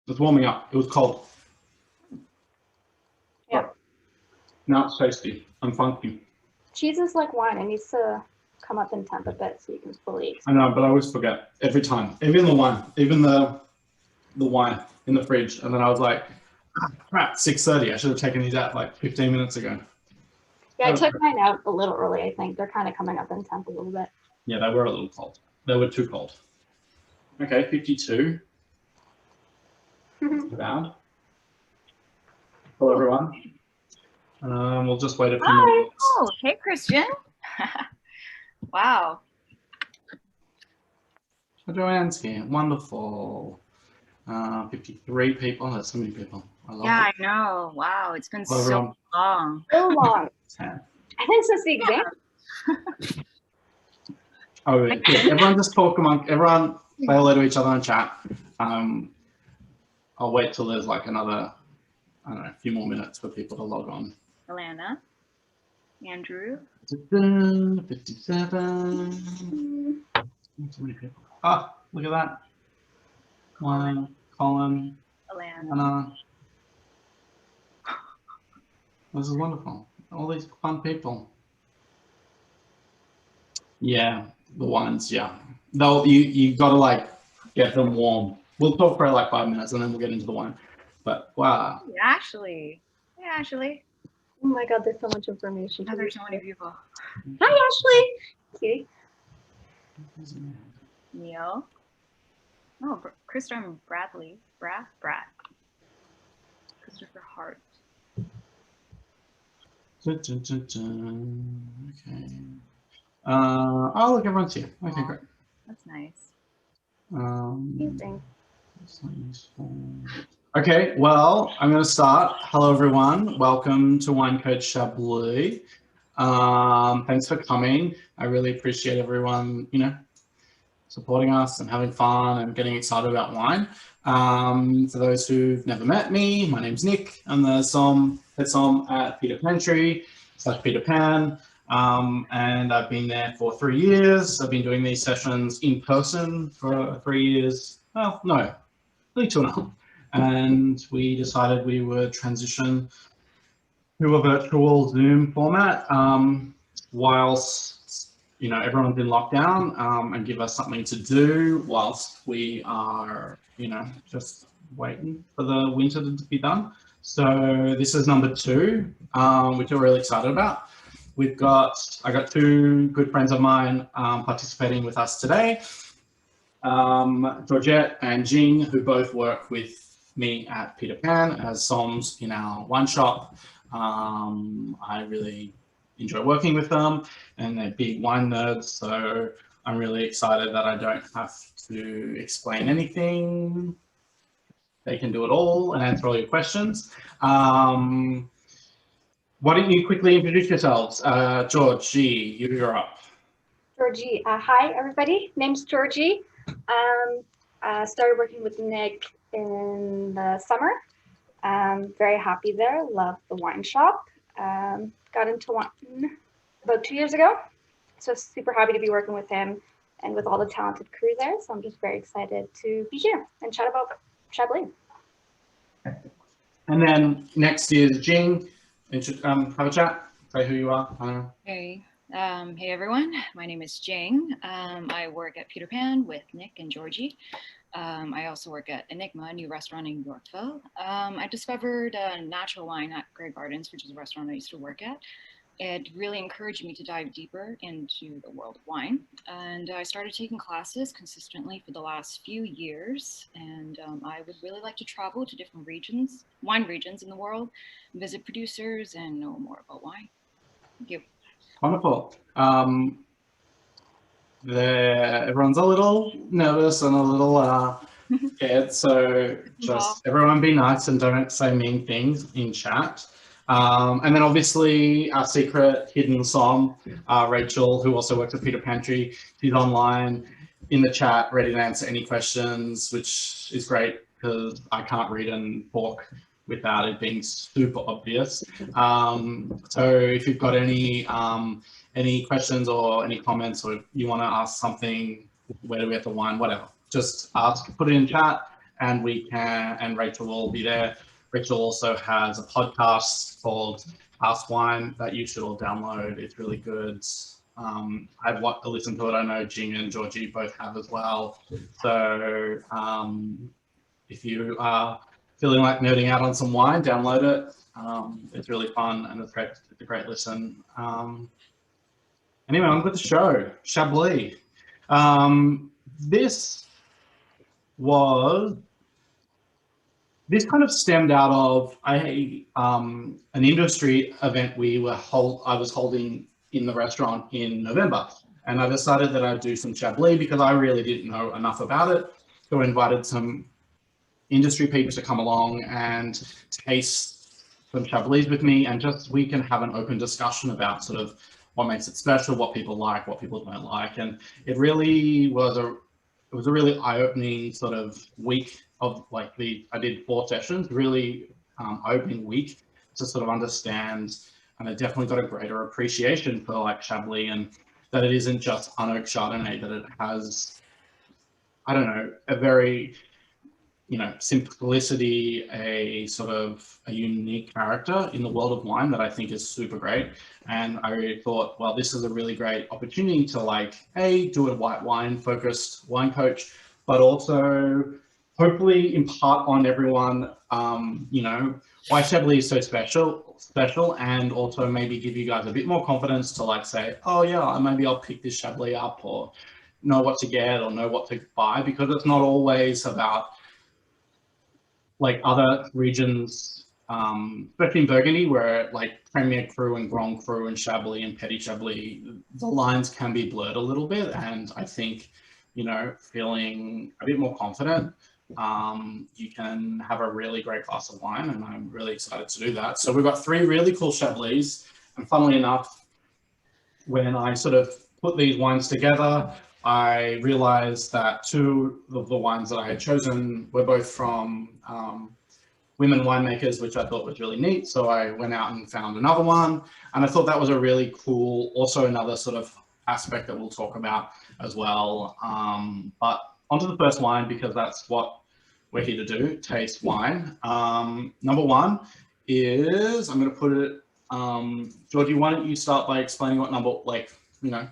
It's warming up. It was cold. Yeah. But now it's tasty and funky. Cheese is like wine. It needs to come up in temp a bit so you can fully. I know, but I always forget every time. Even the wine, even the wine in the fridge, and then I was like, crap, 6:30. I should have taken these out like 15 minutes ago. Yeah, I took mine out a little early. I think they're kind of coming up in temp a little bit. Yeah, they were a little cold. They were too cold. Okay, 52. Bad. Hello, everyone. We'll just wait a few more minutes. Oh, hey, Christian. Wow. So Joanne's here. Wonderful. 53 people. Oh, that's so many people. I love Yeah, it. I know. Wow, it's been Hello, so everyone. long. So long. 10. I think since the exam. Oh, yeah. Everyone just talk among everyone. Say hello to each other in chat. I'll wait till there's like another, I don't know, a few more minutes for people to log on. Alana, Andrew. 57. So many people. Ah, look at that. Colin, Alana. Anna. This is wonderful. All these fun people. Yeah, the wines, yeah. Though you gotta like get them warm. We'll talk for like 5 minutes and then we'll get into the wine. But wow. Hey, Ashley. Hey, Ashley. Oh my God, there's so much information. Oh, there's so many people. Hi, Ashley. Cutie. Neil. Oh, Christopher Bradley. Brad. Christopher Hart. Okay. Oh, look, everyone's here. Okay, great. That's nice. Amazing. Okay, well, I'm going to start. Hello, everyone. Welcome to Wine Coach Chablis. Thanks for coming. I really appreciate everyone, supporting us and having fun and getting excited about wine. For those who've never met me, my name's Nick. I'm the head somm at Peter Pantry / Peter Pan. And I've been there for 3 years. I've been doing these sessions in person for 3 years. Well, no, really 2.5. And we decided we would transition to a virtual Zoom format whilst everyone's in lockdown, and give us something to do whilst we are, just waiting for the winter to be done. So this is number 2, which we're really excited about. I got 2 good friends of mine participating with us today, Georgette and Jing, who both work with me at Peter Pan as somms in our wine shop. I really enjoy working with them, and they're big wine nerds, so I'm really excited that I don't have to explain anything. They can do it all and answer all your questions. Why don't you quickly introduce yourselves? Georgie, you're up. Georgie. Hi, everybody. Name's Georgie. Started working with Nick in the summer. Very happy there. Love the wine shop. Got into wine about 2 years ago. So super happy to be working with him and with all the talented crew there. So I'm just very excited to be here and chat about Chablis. And then next is Jing. Have a chat. Say who you are. I don't know. Hey. Hey, everyone. My name is Jing. I work at Peter Pan with Nick and Georgie. I also work at Enigma, a new restaurant in Yorkville. I discovered natural wine at Grey Gardens, which is a restaurant I used to work at. It really encouraged me to dive deeper into the world of wine. And I started taking classes consistently for the last few years. And I would really like to travel to different wine regions in the world, visit producers, and know more about wine. Thank you. Wonderful. Everyone's a little nervous and a little scared, so just everyone be nice and don't say mean things in chat. And then obviously our secret hidden somm, Rachel, who also works at Peter Pantry, she's online in the chat, ready to answer any questions, which is great because I can't read and talk without it being super obvious. So if you've got any questions or any comments, or you want to ask something, where do we have to wine, whatever, just ask, put it in chat, and and Rachel will be there. Rachel also has a podcast called House Wine that you should all download. It's really good. I've listened to it. I know Jing and Georgie both have as well. So if you are feeling like nerding out on some wine, download it. It's really fun and it's a great listen. Anyway, on with the show. Chablis. This kind of stemmed out of an industry event I was holding in the restaurant in November, and I decided that I'd do some Chablis because I really didn't know enough about it. So I invited some industry people to come along and taste some Chablis with me, and just we can have an open discussion about sort of what makes it special, what people like, what people don't like, and it was a really eye-opening sort of week of I did 4 sessions, really eye-opening week to sort of understand, and I definitely got a greater appreciation for like Chablis and that it isn't just unoaked Chardonnay, that it has, I don't know, a very, simplicity, a sort of a unique character in the world of wine that I think is super great. And I really thought, well, this is a really great opportunity to do a white wine focused wine coach, but also hopefully impart on everyone, why Chablis is so special, and also maybe give you guys a bit more confidence to say, oh yeah, maybe I'll pick this Chablis up, or know what to get or know what to buy, because it's not always about other regions, especially in Burgundy, where Premier Cru and Grand Cru and Chablis and Petit Chablis, the lines can be blurred a little bit. And I think, feeling a bit more confident, you can have a really great glass of wine, and I'm really excited to do that. So we've got 3 really cool Chablis, and funnily enough, when I sort of put these wines together, I realized that 2 of the wines that I had chosen were both from women winemakers, which I thought was really neat. So I went out and found another one, and I thought that was a really cool, also another sort of aspect that we'll talk about as well. But onto the first wine, because that's what we're here to do, taste wine. Number 1 is, I'm going to put it, Georgie, why don't you start by explaining what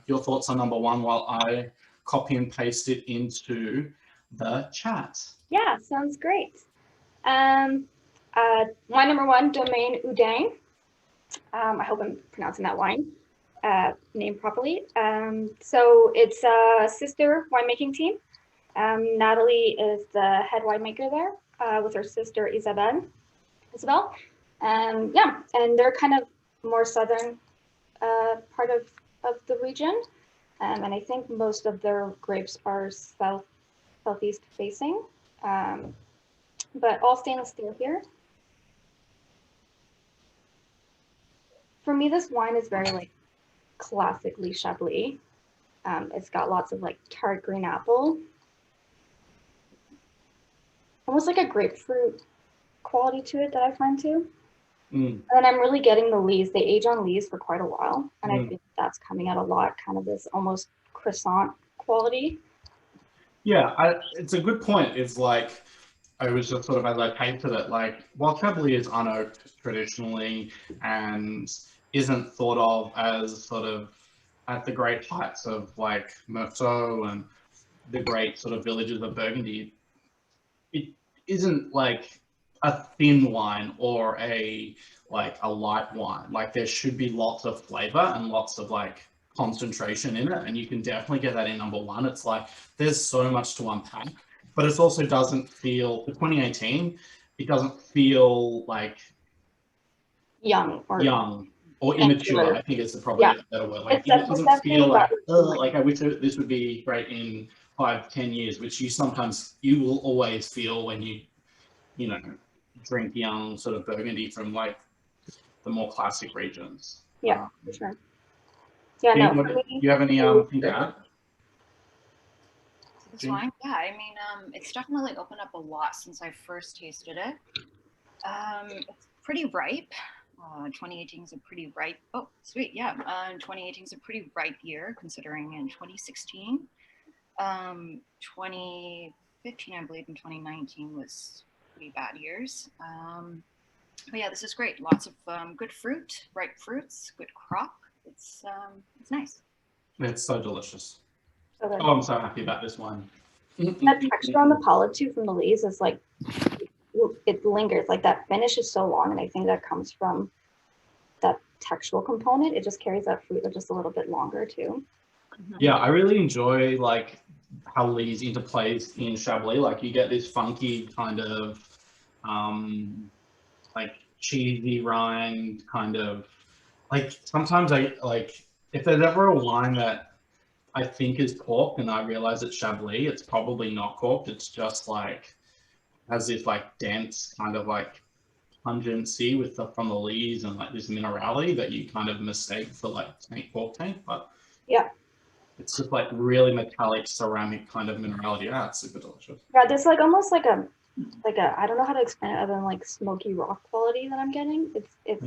your thoughts on number 1 while I copy and paste it into the chat. Yeah, sounds great. Wine number 1, Domaine Oudin. I hope I'm pronouncing that wine name properly. So it's a sister winemaking team. Natalie is the head winemaker there with her sister Isabel. And they're kind of more southern part of the region. And I think most of their grapes are southeast facing. But all stainless steel here. For me, this wine is very classically Chablis. It's got lots of tart green apple, almost like a grapefruit quality to it that I find too. And then I'm really getting the lees. They age on lees for quite a while, and I think that's coming out a lot, kind of this almost croissant quality. Yeah, it's a good point. It's I was just sort of, as I painted it, while Chablis is unoaked traditionally and isn't thought of as sort of at the great heights of Meursault and the great sort of villages of Burgundy, it isn't a thin wine or a light wine. There should be lots of flavor and lots of concentration in it, and you can definitely get that in number 1. It's there's so much to unpack, but it also doesn't feel, for 2018, it doesn't feel young or immature. I think it's probably a better word. It doesn't feel I wish this would be great in 5-10 years, which you will always feel when you drink young sort of Burgundy from the more classic regions. Yeah, for sure. Yeah, no. Do you have anything to add? This wine, yeah, I mean, it's definitely opened up a lot since I first tasted it. It's pretty ripe. 2018 is a pretty ripe. Oh, sweet, yeah. 2018 is a pretty ripe year, considering in 2016, 2015, I believe, and 2019 was pretty bad years. But yeah, this is great. Lots of good fruit, ripe fruits, good crop. It's nice. It's so delicious. So good. Oh, I'm so happy about this one. That texture on the palate too from the leaves is like, it lingers. Like that finish is so long, and I think that comes from that textural component. It just carries that fruit just a little bit longer too. Yeah, I really enjoy like how lees interplays in Chablis. Like you get this funky kind of like cheesy rind kind of, like sometimes I like, if there's ever a wine that I think is corked and I realize it's Chablis, it's probably not corked. It's just like has this like dense kind of like pungency with the from the lees and like this minerality that you kind of mistake for like cork tank, but Yeah. it's just like really metallic ceramic kind of minerality. Yeah, it's super delicious. Yeah, there's like almost like a I don't know how to explain it other than like smoky rock quality that I'm getting. It's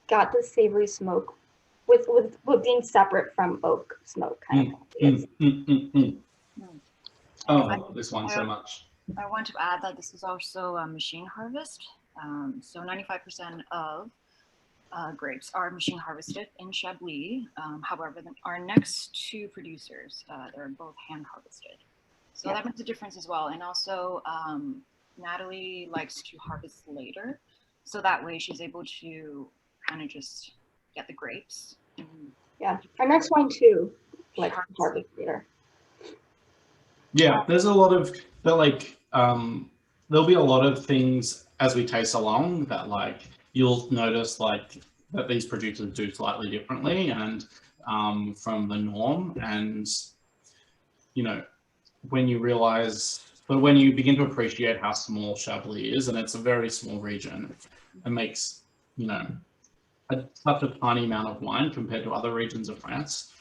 got this savory smoke with being separate from oak smoke kind of. Oh, I love this one so much. I want to add that this is also a machine harvest. So 95% of grapes are machine harvested in Chablis. However, our next two producers, they're both hand harvested. So that makes a difference as well. And also, Natalie likes to harvest later. So that way she's able to kind of just get the grapes. Yeah, our next wine too, like harvest later. Yeah, there's a lot of, but like, there'll be a lot of things as we taste along that like, you'll notice like that these producers do slightly differently and from the norm. And, you know, when you realize, but when you begin to appreciate how small Chablis is, and it's a very small region, it makes, you know, such a tiny amount of wine compared to other regions of France.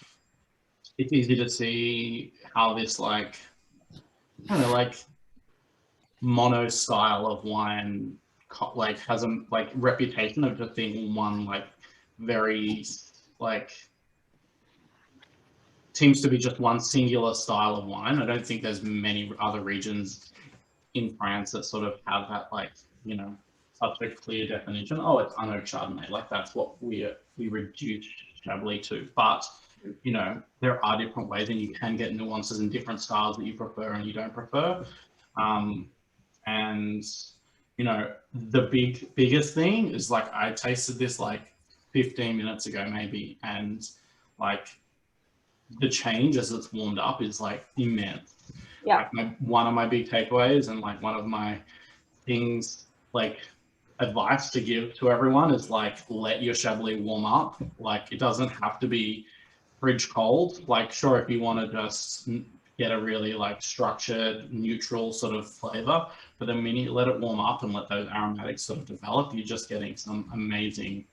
It's easy to see how this like, I don't know, like mono style of wine like has a like reputation of just being one like very like seems to be just one singular style of wine. I don't think there's many other regions in France that sort of have that like, you know, such a clear definition. Oh, it's unoaked Chardonnay. Like that's what we reduce Chablis to. But you know, there are different ways, and you can get nuances in different styles that you prefer and you don't prefer. And you know, the biggest thing is like I tasted this like 15 minutes ago maybe, and like the change as it's warmed up is like immense. Yeah. Like one of my big takeaways and like one of my things like advice to give to everyone is like let your Chablis warm up. Like it doesn't have to be fridge cold. Like sure, if you want to just get a really like structured neutral sort of flavor, but the minute you let it warm up and let those aromatics sort of develop, you're just getting some amazing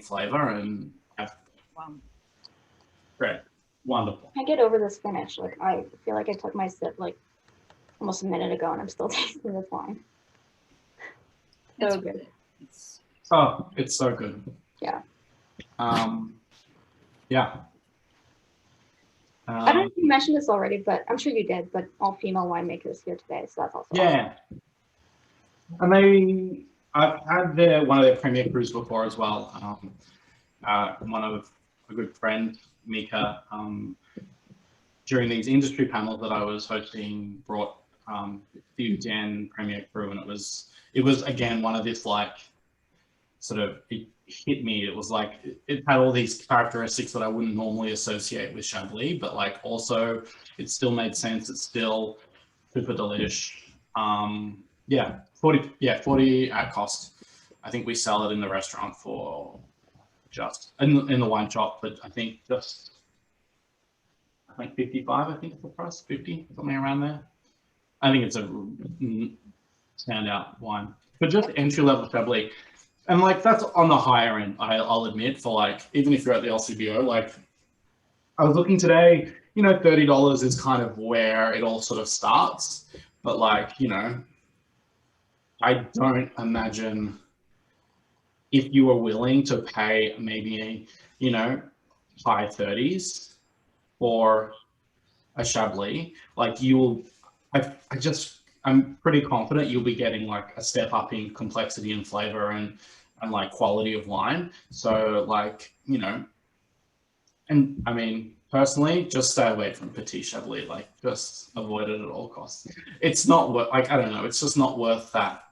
flavor. And great, wonderful. I get over this finish. Like I feel like I took my sip like almost a minute ago and I'm still tasting this wine. So good. Oh, it's so good. Yeah. Yeah. I don't know if you mentioned this already, but I'm sure you did, but all female winemakers here today, so that's also yeah. Awesome. I mean, I've had one of their premier crews before as well. One of a good friend, Mika, during these industry panels that I was hosting, brought the Oudin premier crew, and it was again one of this like sort of it hit me. It was like it had all these characteristics that I wouldn't normally associate with Chablis, but like also it still made sense. It's still super delish. 40 at cost. I think we sell it in the restaurant for just in the wine shop, but I think 55. I think it's the price, 50, something around there. I think it's a standout wine, but just entry level Chablis. And like that's on the higher end, I'll admit, for like even if you're at the LCBO, like I was looking today, you know, $30 is kind of where it all sort of starts. But like, you know, I don't imagine if you were willing to pay maybe, you know, high 30s for a Chablis, like you will, I'm pretty confident you'll be getting like a step up in complexity and flavor and like quality of wine. So like, you know, and I mean, personally, just stay away from Petit Chablis, like just avoid it at all costs. It's not worth, like, I don't know, it's just not worth that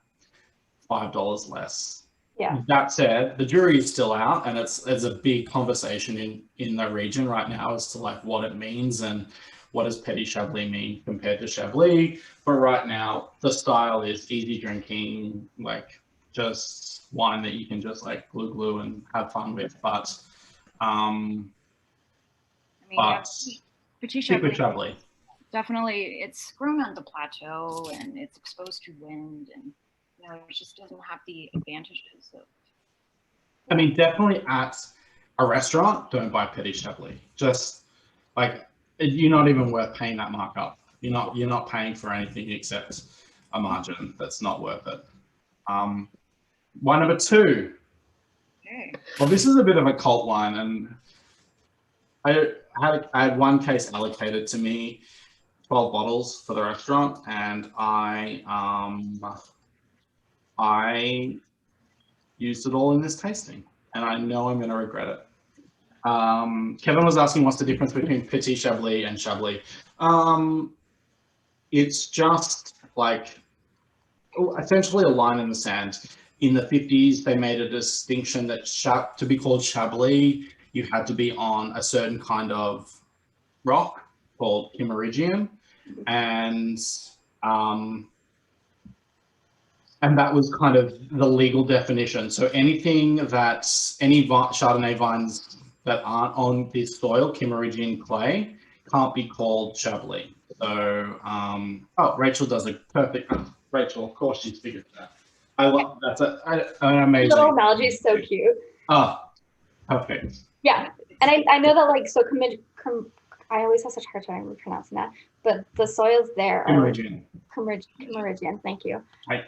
$5 less. Yeah. That said, the jury is still out, and it's a big conversation in the region right now as to like what it means and what does Petit Chablis mean compared to Chablis. But right now, the style is easy drinking, like just wine that you can just like glue and have fun with. But I mean, but Petit stick with Chablis, Chablis. definitely, it's grown on the plateau and it's exposed to wind, and you know, it just doesn't have the advantages of. I mean, definitely at a restaurant, don't buy Petit Chablis. Just like you're not even worth paying that markup. You're not paying for anything except a margin that's not worth it. Wine number 2. Okay. Well, this is a bit of a cult wine, and I had one case allocated to me, 12 bottles for the restaurant, and I used it all in this tasting, and I know I'm going to regret it. Kevin was asking what's the difference between Petit Chablis and Chablis. It's just like essentially a line in the sand. In the 50s, they made a distinction that to be called Chablis, you had to be on a certain kind of rock called Kimmeridgian, and that was kind of the legal definition. So anything that's any Chardonnay vines that aren't on this soil, Kimmeridgian clay, can't be called Chablis. So, oh, Rachel does a perfect. Rachel, of course, she's figured it out. I love that's an amazing. Little analogy is so cute. Ah, perfect. Yeah, and I know that like so I always have such a hard time pronouncing that, but the soils there are Kimmeridgian. Thank you. Right.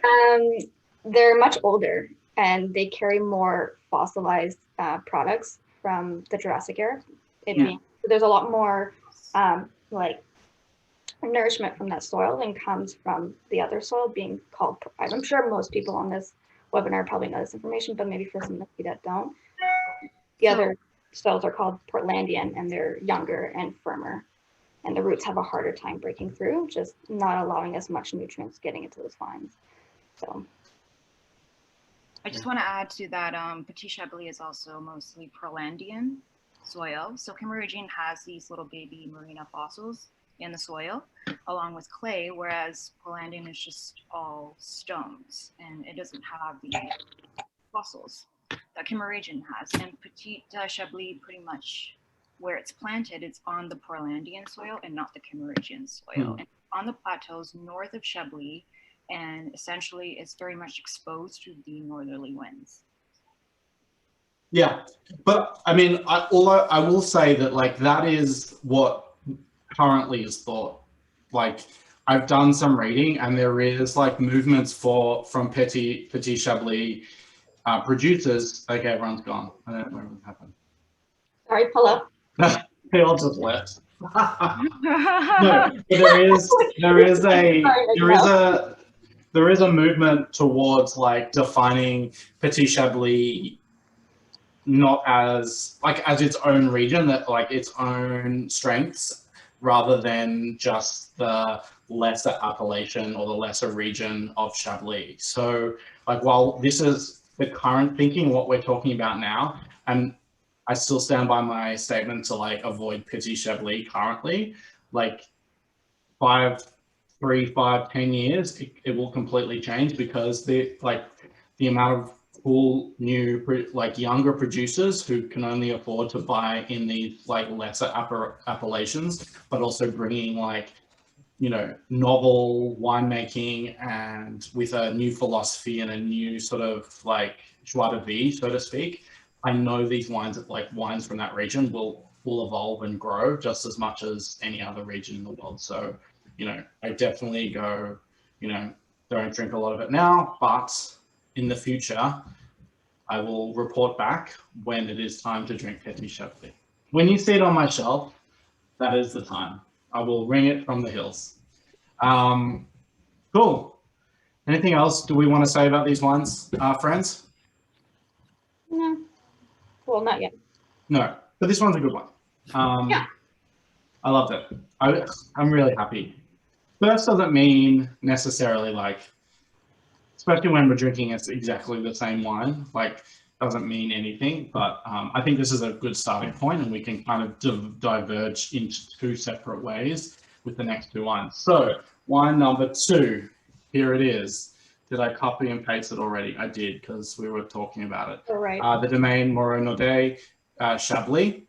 They're much older and they carry more fossilized products from the Jurassic era. There's a lot more like nourishment from that soil than comes from the other soil being called. I'm sure most people on this webinar probably know this information, but maybe for some of you that don't, the other soils are called Portlandian, and they're younger and firmer, and the roots have a harder time breaking through, just not allowing as much nutrients getting into those vines. So I just want to add to that, Petit Chablis is also mostly Portlandian soil. So Kimmeridgian has these little baby marina fossils in the soil along with clay, whereas Portlandian is just all stones and it doesn't have the fossils that Kimmeridgian has. And Petit Chablis, pretty much where it's planted, it's on the Portlandian soil and not the Kimmeridgian soil. And on the plateaus north of Chablis, and essentially it's very much exposed to the northerly winds. Yeah, but I mean, although I will say that like that is what currently is thought. Like I've done some reading, and there is like movements from Petit Chablis producers. Okay, everyone's gone. I don't know what happened. sorry, pull up. They all just left. No, there is a movement towards like defining Petit Chablis not as like as its own region, that like its own strengths, rather than just the lesser appellation or the lesser region of Chablis. So like while this is the current thinking, what we're talking about now, and I still stand by my statement to like avoid Petit Chablis currently, like 5, 10 years, it will completely change, because the amount of cool new like younger producers who can only afford to buy in these like lesser appellations, but also bringing like, you know, novel winemaking and with a new philosophy and a new sort of like joie de vivre, so to speak. I know these wines from that region will evolve and grow just as much as any other region in the world. So, you know, I definitely go, you know, don't drink a lot of it now, but in the future, I will report back when it is time to drink Petit Chablis. When you see it on my shelf, that is the time. I will ring it from the hills. Cool. Anything else do we want to say about these wines, friends? No. Well, not yet. No, but this one's a good one. Yeah. I loved it. I'm really happy. First doesn't mean necessarily like, especially when we're drinking it's exactly the same wine, like doesn't mean anything, but I think this is a good starting point and we can kind of diverge into two separate ways with the next two wines. So wine number 2, here it is. Did I copy and paste it already? I did because we were talking about it. All right. The Domaine Moreau-Naudet Chablis.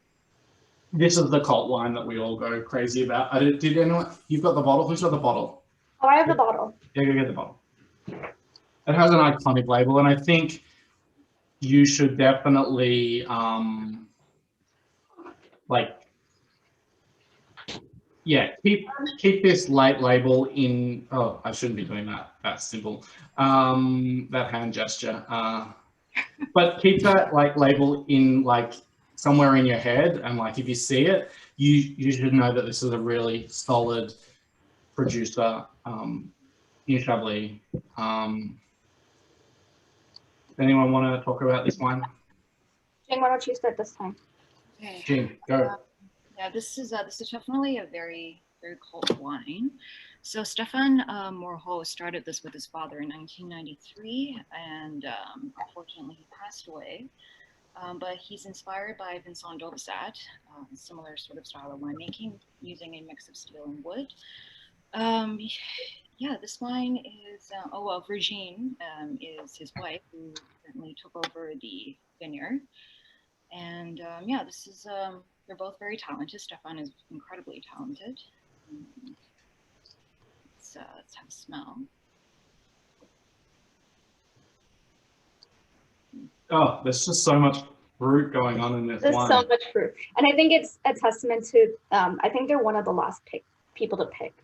This is the cult wine that we all go crazy about. Did anyone? You've got the bottle. Who's got the bottle? Oh, I have the bottle. Yeah, go get the bottle. It has an iconic label, and I think you should definitely keep this late label in. Oh, I shouldn't be doing that. That's simple. That hand gesture. But keep that like label in like somewhere in your head, and like if you see it, you should know that this is a really solid producer in Chablis. Anyone want to talk about this wine? Jing, why don't you start this time? Okay. Jing, go. Yeah, this is definitely a very cult wine. So Stefan Moreau started this with his father in 1993, and unfortunately he passed away. But he's inspired by Vincent d'Aubisat, similar sort of style of winemaking, using a mix of steel and wood. Yeah, this wine is, Virginie is his wife, who currently took over the vineyard. And yeah, this is, they're both very talented. Stefan is incredibly talented. Let's have a smell. Oh, there's just so much fruit going on in this There's wine. so much fruit. And I think it's a testament to, I think they're one of the last people to pick.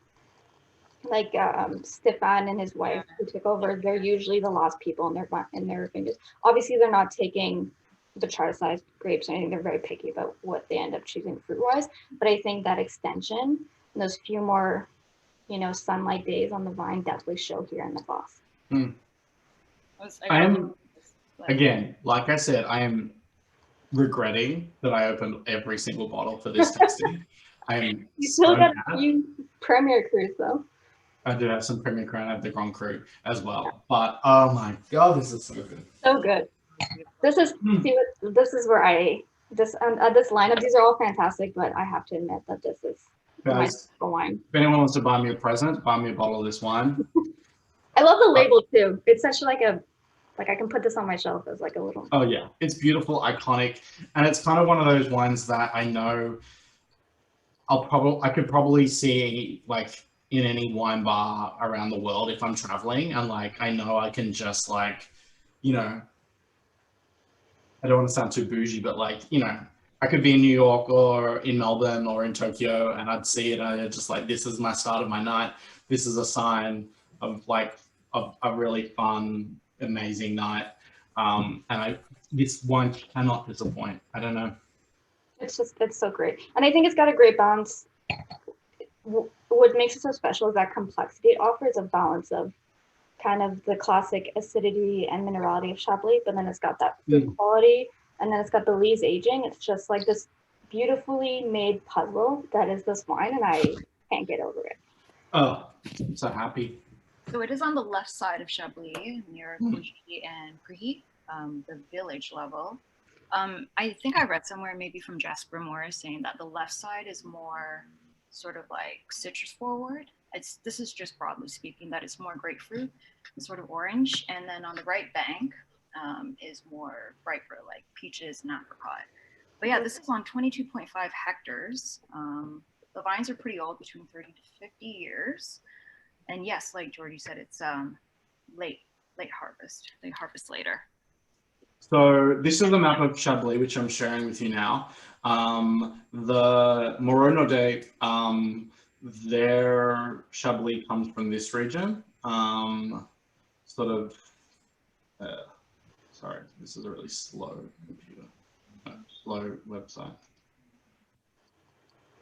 Like Stefan and his wife who took over, they're usually the last people in their vineyards. Obviously, they're not taking the chart-sized grapes or anything. They're very picky about what they end up choosing fruit-wise. But I think that extension and those few more, sunlight days on the vine definitely show here in the glass. I am, again, like I said, I am regretting that I opened every single bottle for this tasting. I'm You still so got mad. a few Premier Crus though. I do have some Premier Cru. I have the Grand Cru as well. But oh my god, this is so good. So good. This is this is where this lineup. These are all fantastic, but I have to admit that this is my wine. If anyone wants to buy me a present, buy me a bottle of this wine. I love the label too. It's such like I can put this on my shelf as like a little. Oh yeah, it's beautiful, iconic, and it's kind of one of those wines that I know I could probably see like in any wine bar around the world if I'm traveling, and like I know I can just like, I don't want to sound too bougie, but like, I could be in New York or in Melbourne or in Tokyo and I'd see it and I'd just like, this is my start of my night. This is a sign of like a really fun, amazing night. And this wine cannot disappoint. I don't know. It's so great. And I think it's got a great balance. What makes it so special is that complexity. It offers a balance of kind of the classic acidity and minerality of Chablis, but then it's got that fruit quality, and then it's got the lees aging. It's just like this beautifully made puzzle that is this wine, and I can't get over it. Oh, I'm so happy. So it is on the left side of Chablis, near Cougy and Prix, the village level. I think I read somewhere, maybe from Jasper Morris, saying that the left side is more sort of like citrus forward. This is just broadly speaking, that it's more grapefruit and sort of orange. And then on the right bank is more brighter, like peaches and apricot. But yeah, this is on 22.5 hectares. The vines are pretty old, between 30 to 50 years. And yes, like Georgie said, it's late harvest. They harvest later. So this is the map of Chablis, which I'm sharing with you now. The Moreau-Naudet, their Chablis comes from this region. Sorry, this is a really slow computer, slow website.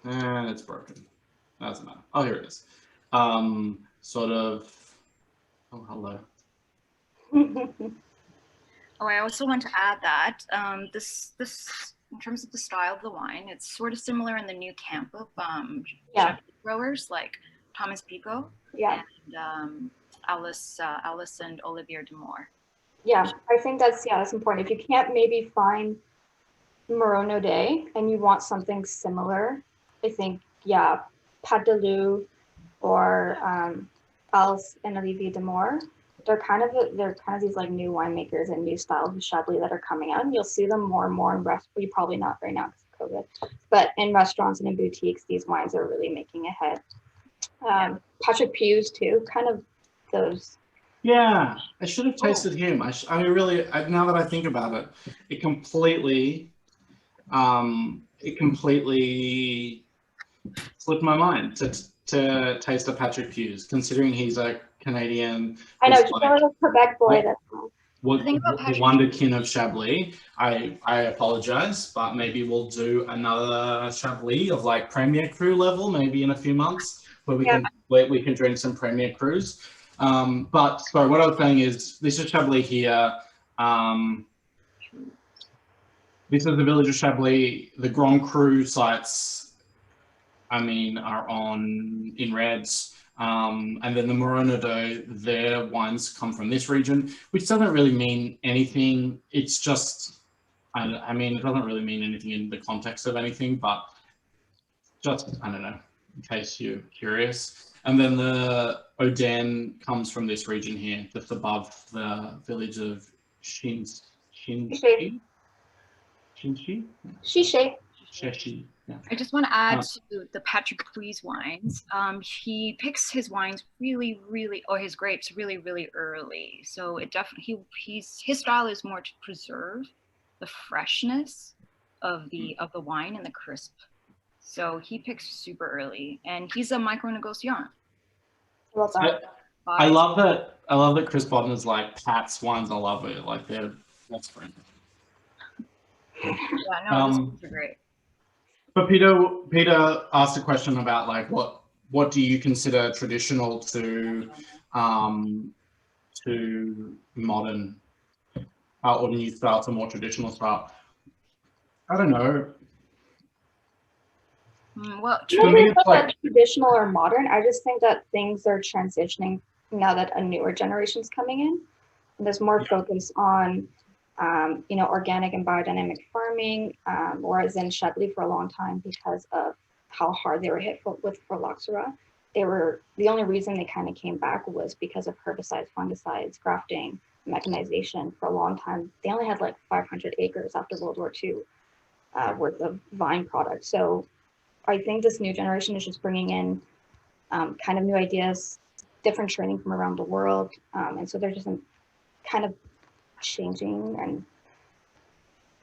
And it's broken. Doesn't matter. Oh, here it is. sort of. Oh, hello. Oh, I also want to add that this in terms of the style of the wine, it's sort of similar in the new camp of Yeah. growers like Thomas Pico Yeah. and Alice and Olivier Demore. Yeah, I think that's important. If you can't maybe find Moreau-Naudet and you want something similar, I think, yeah, Pat de Lou or Alice and Olivier Demore, they're kind of these like new winemakers and new styles of Chablis that are coming out. And you'll see them more and more in restaurants. Probably not right now because of COVID, but in restaurants and in boutiques, these wines are really making a hit. Patrick Pugh's too, kind of those. Yeah, I should have tasted him. I mean, really, now that I think about it, it completely slipped my mind to taste a Patrick Hughes, considering he's a Canadian. I know, he's a little Quebec boy. That's the wonderkin of Chablis. I apologize, but maybe we'll do another Chablis of like Premier Cru level, maybe in a few months, where we can drink some Premier Crus. But sorry, what I was saying is this is Chablis here. This is the village of Chablis. The Grand Cru sites, I mean, are in reds. And then the Moreau-Naudet, their wines come from this region, which doesn't really mean anything. It's just, I mean, it doesn't really mean anything in the context of anything, but just, I don't know, in case you're curious. And then the Oudin comes from this region here, just above the village of Shinshi. Yeah. I just want to add to the Patrick Pugh's wines. He picks his wines really, or his grapes really, really early. So it definitely his style is more to preserve the freshness of the wine and the crisp. So he picks super early, and he's a micro negociant. Well done. I love that. I love that Chris Bodden's like Pat's wines. I love it. Like they're best friends. Yeah, no, these ones are great. But Peter asked a question about like what do you consider traditional to modern or new style to more traditional style? I don't know. Well, for me, it's like traditional or modern. I just think that things are transitioning now that a newer generation is coming in. And there's more focus on organic and biodynamic farming, whereas in Chablis for a long time, because of how hard they were hit with phylloxera, the only reason they kind of came back was because of herbicides, fungicides, grafting, mechanization. For a long time, they only had like 500 acres after World War II worth of vine product. So I think this new generation is just bringing in kind of new ideas, different training from around the world, and so they're just kind of changing and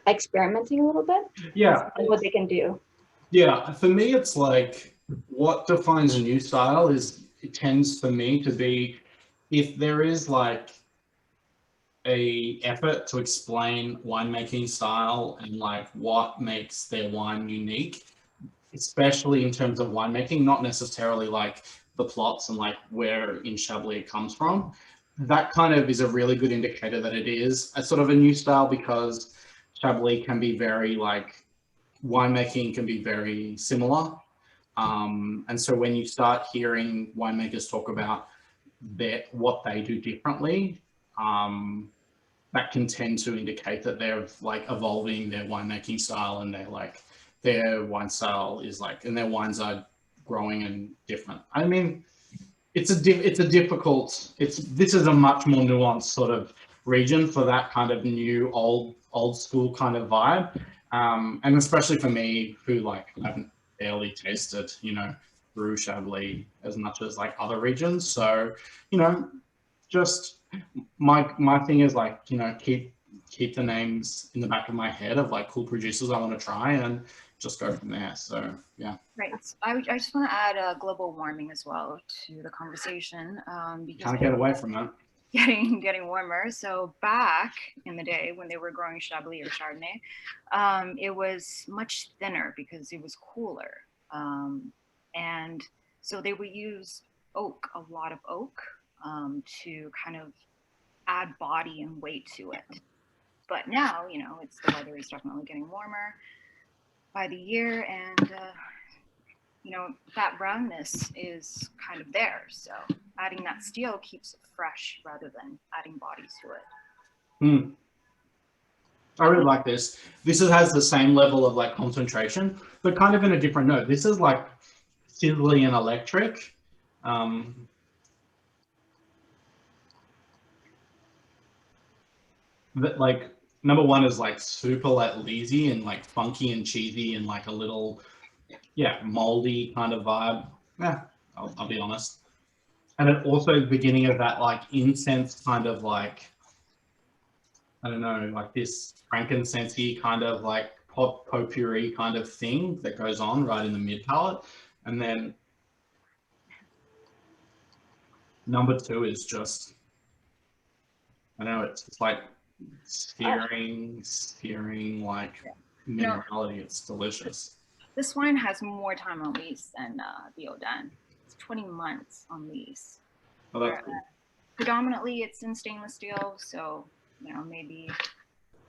experimenting a little bit. Yeah, what they can do. Yeah, for me, it's like what defines a new style is it tends for me to be if there is like a effort to explain winemaking style and like what makes their wine unique, especially in terms of winemaking, not necessarily like the plots and like where in Chablis it comes from. That kind of is a really good indicator that it is a sort of a new style, because Chablis can be very like winemaking can be very similar. And so when you start hearing winemakers talk about what they do differently, that can tend to indicate that they're like evolving their winemaking style, and their wine style is like, and their wines are growing and different. I mean, this is a much more nuanced sort of region for that kind of new old school kind of vibe. And especially for me, who like haven't barely tasted, Rue Chablis as much as like other regions. So, just my thing is like, keep the names in the back of my head of like cool producers I want to try and just go from there. So yeah. Right. I just want to add global warming as well to the conversation. Because can't get away from that. Getting warmer. So back in the day when they were growing Chablis or Chardonnay, it was much thinner because it was cooler. And so they would use oak, a lot of oak, to kind of add body and weight to it. But now, you know, the weather is definitely getting warmer by the year, and you know, that roundness is kind of there. So adding that steel keeps it fresh rather than adding body to it. I really like this. This has the same level of like concentration, but kind of in a different note. This is like sizzly and electric. But like number one is like super like lazy and like funky and cheesy and like a little, yeah, moldy kind of vibe. Yeah, I'll be honest. And it also the beginning of that like incense kind of like, I don't know, like this frankincense-y kind of like potpourri kind of thing that goes on right in the mid palate. And then number two is just, I don't know, it's like searing like minerality. It's delicious. This wine has more time on lease than the Oudin. It's 20 months on lease. Oh, that's cool. Predominantly, it's in stainless steel, so you know maybe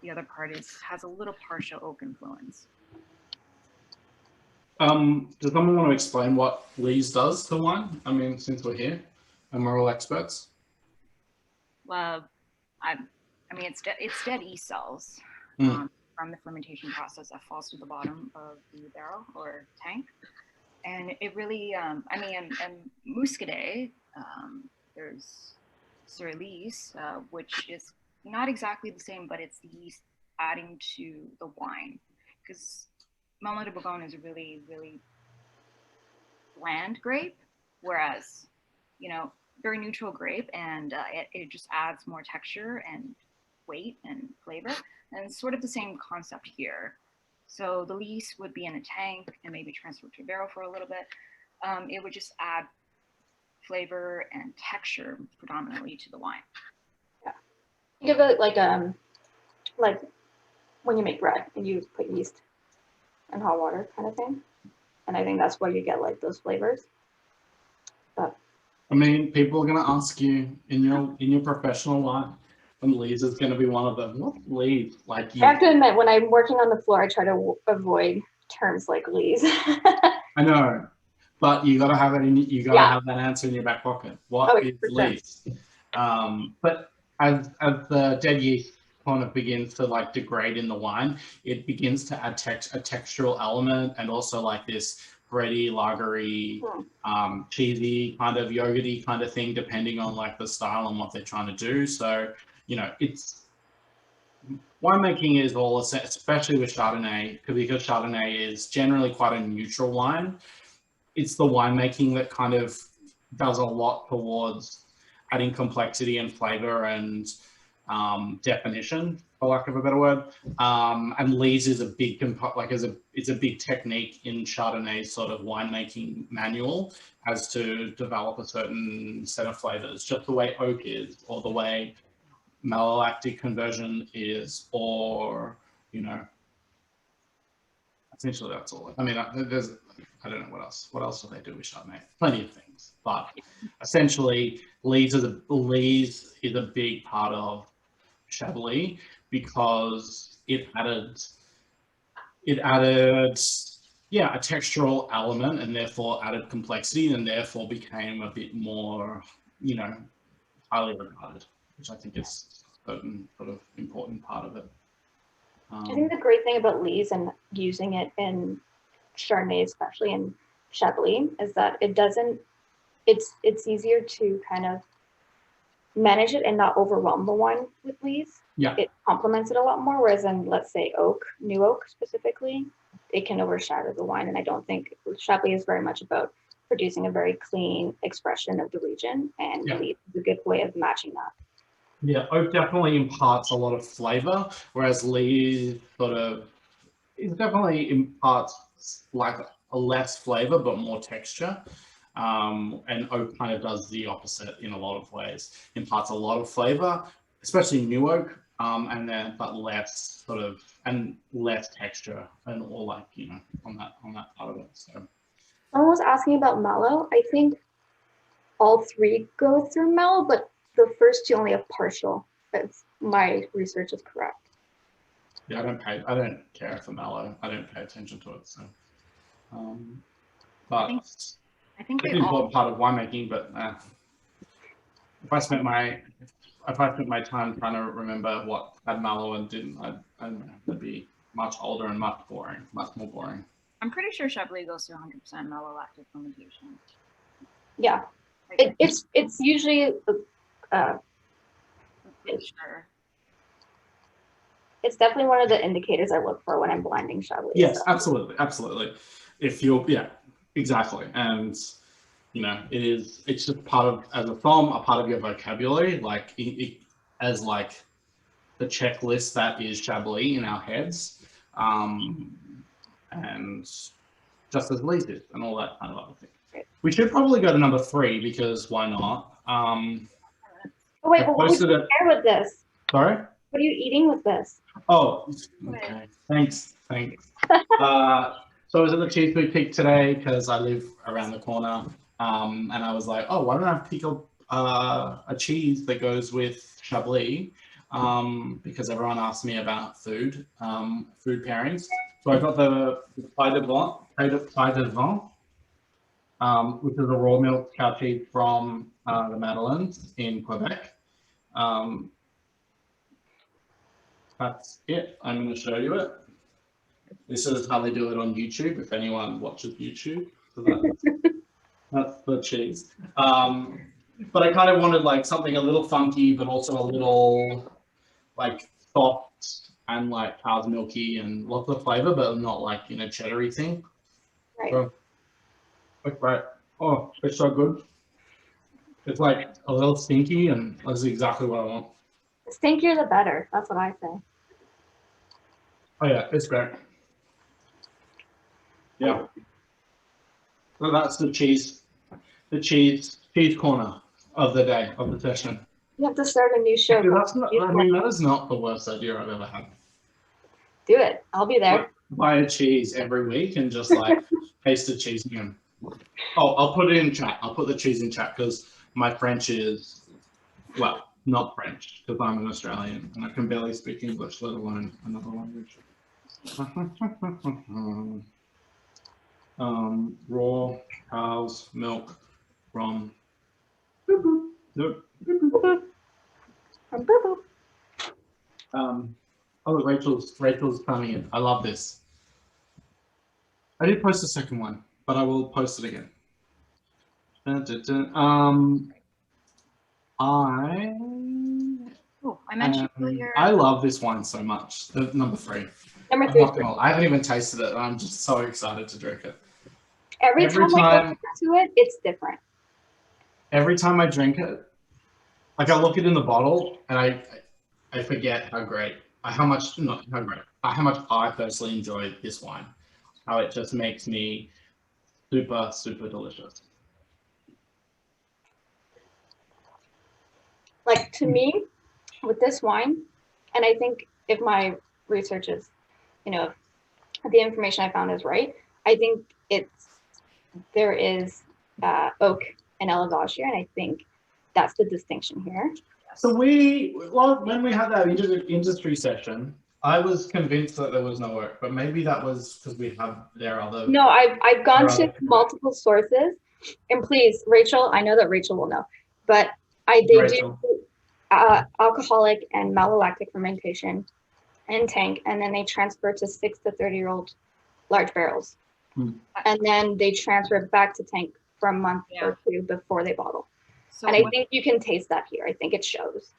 the other part has a little partial oak influence. Does someone want to explain what Lees does to wine? I mean, since we're here and we're all experts. Well, I mean, it's dead E cells from the fermentation process that falls to the bottom of the barrel or tank, and it really, I mean, and Muscadet, there's Surlis, which is not exactly the same, but it's the yeast adding to the wine, because Melon de Bourgogne is a really, really bland grape, whereas, you know, very neutral grape, and it just adds more texture and weight and flavor, and it's sort of the same concept here. So the lees would be in a tank and maybe transferred to a barrel for a little bit. It would just add flavor and texture predominantly to the wine. Yeah, think of it like when you make bread and you put yeast in hot water kind of thing, and I think that's where you get like those flavors. But I mean, people are going to ask you in your professional life, and Lees is going to be one of them. What Lees? Like I have to admit, when I'm working on the floor, I try to avoid terms like Lees. I know, but you got to have it in. You got to have that answer in your back pocket. What is Lees? But as the dead yeast kind of begins to like degrade in the wine, it begins to add a textural element, and also like this bready, lagery, cheesy, kind of yogurty kind of thing, depending on like the style and what they're trying to do. So, you know, winemaking is all, especially with Chardonnay, because Chardonnay is generally quite a neutral wine. It's the winemaking that kind of does a lot towards adding complexity and flavor and definition, for lack of a better word. And Lees is a big it's a big technique in Chardonnay's sort of winemaking manual as to develop a certain set of flavors, just the way oak is, or the way malolactic conversion is, or, you know, essentially that's all. I mean, I don't know what else. What else do they do with Chardonnay? Plenty of things, but essentially, Lees is a big part of Chablis because it added a textural element, and therefore added complexity, and therefore became a bit more, you know, highly regarded, which I think is a certain sort of important part of it. I think the great thing about Lees and using it in Chardonnay, especially in Chablis, is that it's easier to kind of manage it and not overwhelm the wine with Lees. Yeah. It complements it a lot more, whereas in, let's say, new oak specifically, it can overshadow the wine. And I don't think Chablis is very much about producing a very clean expression of the region, and Lees is a good way of matching that. Yeah, oak definitely imparts a lot of flavor, whereas Lees definitely imparts like a less flavor but more texture. And oak kind of does the opposite in a lot of ways. Imparts a lot of flavor, especially new oak, but less less texture, and all like, you know, on that part of it. So Someone was asking about mallow. I think all three go through mellow, but the first two only have partial. That's my research is correct. Yeah, I don't care for mellow. I don't pay attention to it. So, but I think it's they an all. important part of winemaking. But if I spent my time trying to remember what had mellow and didn't, I don't know, it'd be much older and much more boring. I'm pretty sure Chablis goes to 100% malolactic fermentation. Yeah, Like, it's usually sure. it's definitely one of the indicators I look for when I'm blinding Chablis. Yes, so. absolutely. If you're, yeah, exactly. And, you know, it's just part of, as a somm, a part of your vocabulary, like as like the checklist that is Chablis in our heads. And just as Lee's is and all that kind of other thing. Right. We should probably go to number 3 because why not? Oh wait, well, what would you pair with this? Sorry? What are you eating with this? Oh, okay. Thanks. So I was at the cheese boutique today because I live around the corner, and I was like, oh, why don't I pick up a cheese that goes with Chablis? Because everyone asked me about food pairings. So I got the Pie de Vent, which is a raw milk cow cheese from the Madeleines in Quebec. That's it. I'm going to show you it. This is how they do it on YouTube, if anyone watches YouTube. So that's the cheese. But I kind of wanted like something a little funky, but also a little like soft and like cow's milky and lots of flavor, but not like, you know, cheddar-y thing. Right. So, right. Oh, it's so good. It's like a little stinky, and that's exactly what I want. The stinkier the better. That's what I say. Oh yeah, it's great. Yeah. So that's the cheese corner of the day, of the session. You have to start a new show. That's not, I mean, that is not the worst idea I've ever had. Do it. I'll be there. Buy a cheese every week and just like taste the cheese again. Oh, I'll put it in chat. I'll put the cheese in chat because my French is, well, not French because I'm an Australian and I can barely speak English, let alone another language. Raw cow's milk from. Nope. From Boo Boo. Oh, look, Rachel's coming in. I love this. I did post a second one, but I will post it again. I mentioned earlier. I love this wine so much. The number 3. Number 3. I haven't even tasted it, and I'm just so excited to drink it. Every time I go to it, it's different. Every time I drink it, like I look it in the bottle, and I forget how much I personally enjoy this wine. How it just makes me super, super delicious. Like to me, with this wine, and I think if my research is, you know, the information I found is right, I think there is oak and élevage here, and I think that's the distinction here. So when we had that industry session, I was convinced that there was no oak, but maybe that was because we have their other. No, I've gone to multiple sources, and please, Rachel, I know that Rachel will know, but they do alcoholic and malolactic fermentation in tank, and then they transfer to 6 to 30-year-old large barrels. And then they transfer it back to tank for a month or 2 before they bottle. So and I think you can taste that here. I think it shows.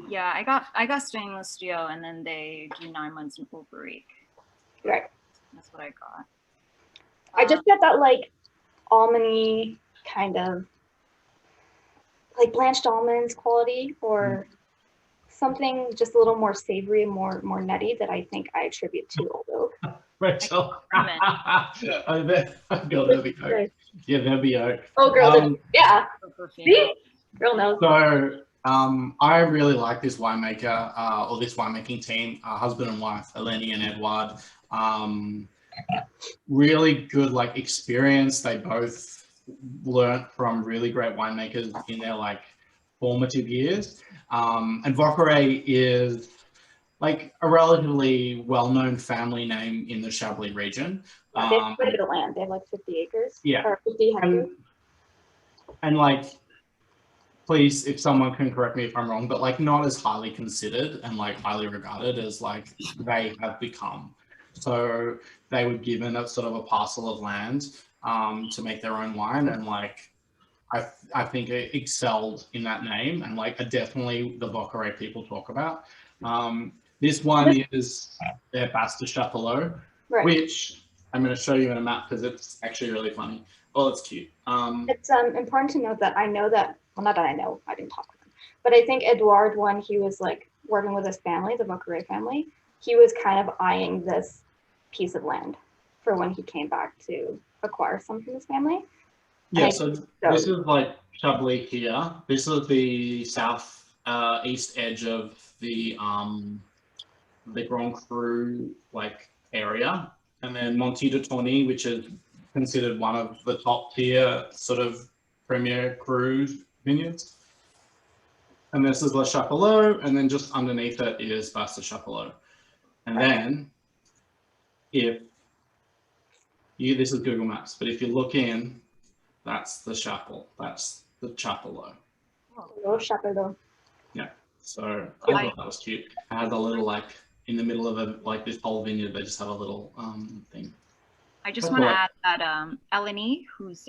Yeah, I got stainless steel, and then they do 9 months in Vocoret. Right. That's what I got. I just got that like almondy kind of like blanched almonds quality, or something just a little more savory, more nutty that I think I attribute to old oak. Rachel. Girl, there'll be oak. Yeah, there'll be oak. Oh, girl, yeah. See? Girl knows. So, I really like this winemaker, or this winemaking team, husband and wife, Eleni and Edouard. Really good, like, experience. They both learnt from really great winemakers in their like formative years. And Vocoret is like a relatively well-known family name in the Chablis region. Yeah, they have quite a bit of land. They have like 50 acres. Yeah. Or 50 hectares. And like, please, if someone can correct me if I'm wrong, but like not as highly considered and like highly regarded as like they have become. So they were given a sort of a parcel of land to make their own wine, and like I think it excelled in that name, and like definitely the Vocoret people talk about. This one is their Basta Chapelot, Right. which I'm going to show you in a map because it's actually really funny. Oh, it's cute. It's important to note that I know that, well, not that I know, I didn't talk with him, but I think Edouard, when he was like working with his family, the Vocoret family, he was kind of eyeing this piece of land for when he came back to acquire some from his family. Yeah, so this is like Chablis here. This is the south east edge of the Grand Cru like area, and then Monti de Tournai, which is considered one of the top tier sort of premier cru vineyards. And this is La Chapelot, and then just underneath it is Basta Chapelot. And then if you, this is Google Maps, but if you look in, that's the chapel, that's the Chapelot. Oh, Chapelot. Yeah, so I thought that was cute. It has a little like in the middle of a like this whole vineyard, they just have a little thing. I just want to add that Eleni, who's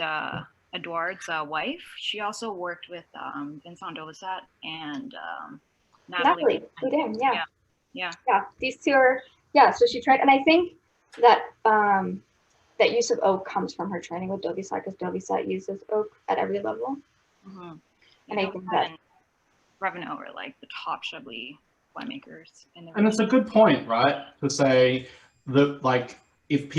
Edouard's wife, she also worked with Vincent Dovisat and Natalie. Oudin, yeah. Yeah. Yeah, these two are, yeah, so she tried, and I think that that use of oak comes from her training with Dovisat, because Dovisat uses oak at every level. Mm-hmm. And I think that Revenue are like the top Chablis winemakers in the region. And it's a good point, right? To say that like if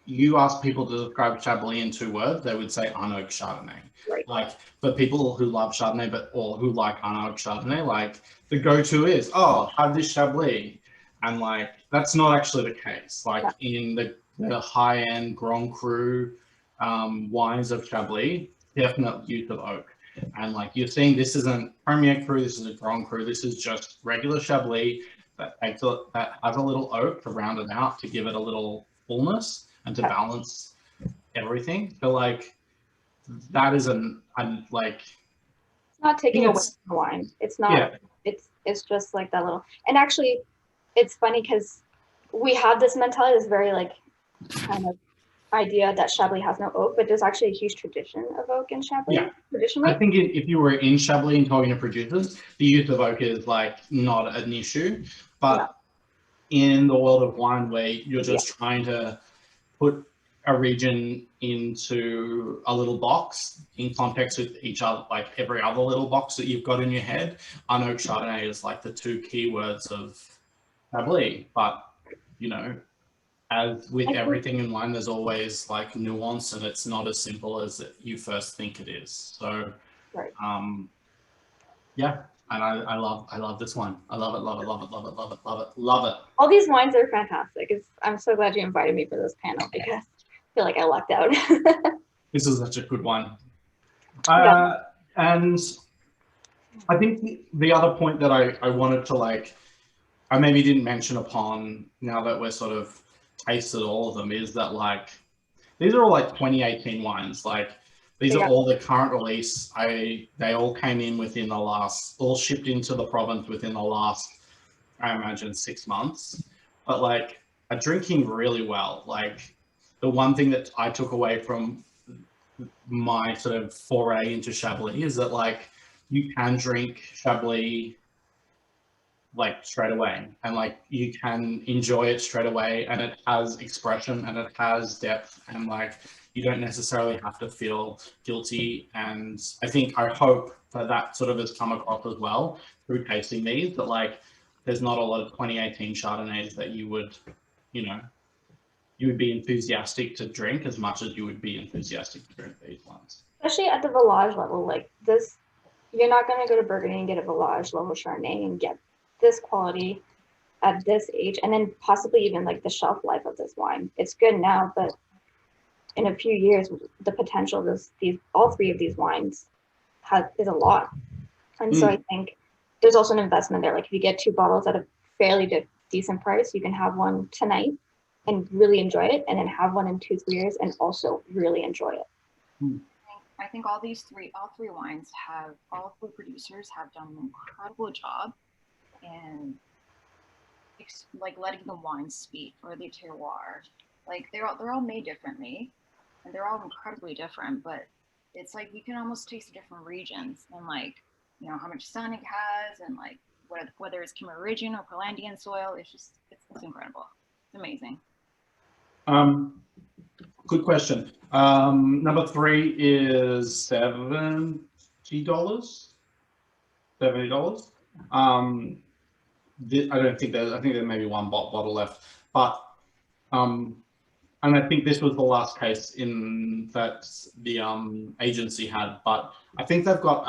you ask people to describe Chablis in 2 words, they would say unoaked Chardonnay. Right. Like for people who love Chardonnay or who like unoaked Chardonnay, like the go-to is, oh, have this Chablis. And like that's not actually the case. Like in the high-end Grand Cru wines of Chablis, definite use of oak. And like you're seeing, this isn't Premier Cru, this is a Grand Cru, this is just regular Chablis that has a little oak to round it out, to give it a little fullness and to balance everything. So like that is like, it's not taking away from the wine. It's not, it's just like that little, and actually it's funny because we have this mentality, this very like kind of idea that Chablis has no oak, but there's actually a huge tradition of oak in Chablis. Yeah. Traditionally. I think if you were in Chablis and talking to producers, the use of oak is like not an issue, but in the world of wine where you're just trying to put a region into a little box in context with each other, like every other little box that you've got in your head, unoaked Chardonnay is like the 2 keywords of Chablis. But you know, as with everything in wine, there's always like nuance, and it's not as simple as you first think it is. So, yeah, and I love this one. I love it, love it, love it, love it, love it, love it, love it. All these wines are fantastic. I'm so glad you invited me for this panel, because I feel like I lucked out. This is such a good one. And I think the other point that I wanted to like, I maybe didn't mention upon, now that we're sort of tasted all of them, is that like these are all like 2018 wines. Like these are all the current release. They all came in within the last, all shipped into the province within the last, I imagine, 6 months. But like are drinking really well. Like the one thing that I took away from my sort of foray into Chablis is that like you can drink Chablis like straight away, and like you can enjoy it straight away, and it has expression and it has depth, and like you don't necessarily have to feel guilty. And I hope that sort of has come across as well through tasting these, that like there's not a lot of 2018 Chardonnays that you would be enthusiastic to drink as much as you would be enthusiastic to drink these ones. Especially at the village level, like this, you're not going to go to Burgundy and get a village level Chardonnay and get this quality at this age, and then possibly even like the shelf life of this wine. It's good now, but in a few years, the potential of all three of these wines is a lot. And so I think there's also an investment there. Like if you get 2 bottles at a fairly decent price, you can have one tonight and really enjoy it, and then have one in 2-3 years and also really enjoy it. I think all three wines all 3 producers have done an incredible job in like letting the wine speak, or the terroir. Like they're all made differently, and they're all incredibly different, but it's like you can almost taste the different regions, and like, you know, how much sun it has, and like whether it's Cameroonian or Polandian soil. It's incredible. It's amazing. Good question. Number 3 is $70. $70. I don't think I think there may be one bottle left, but and I think this was the last case in that the agency had, but I think they've got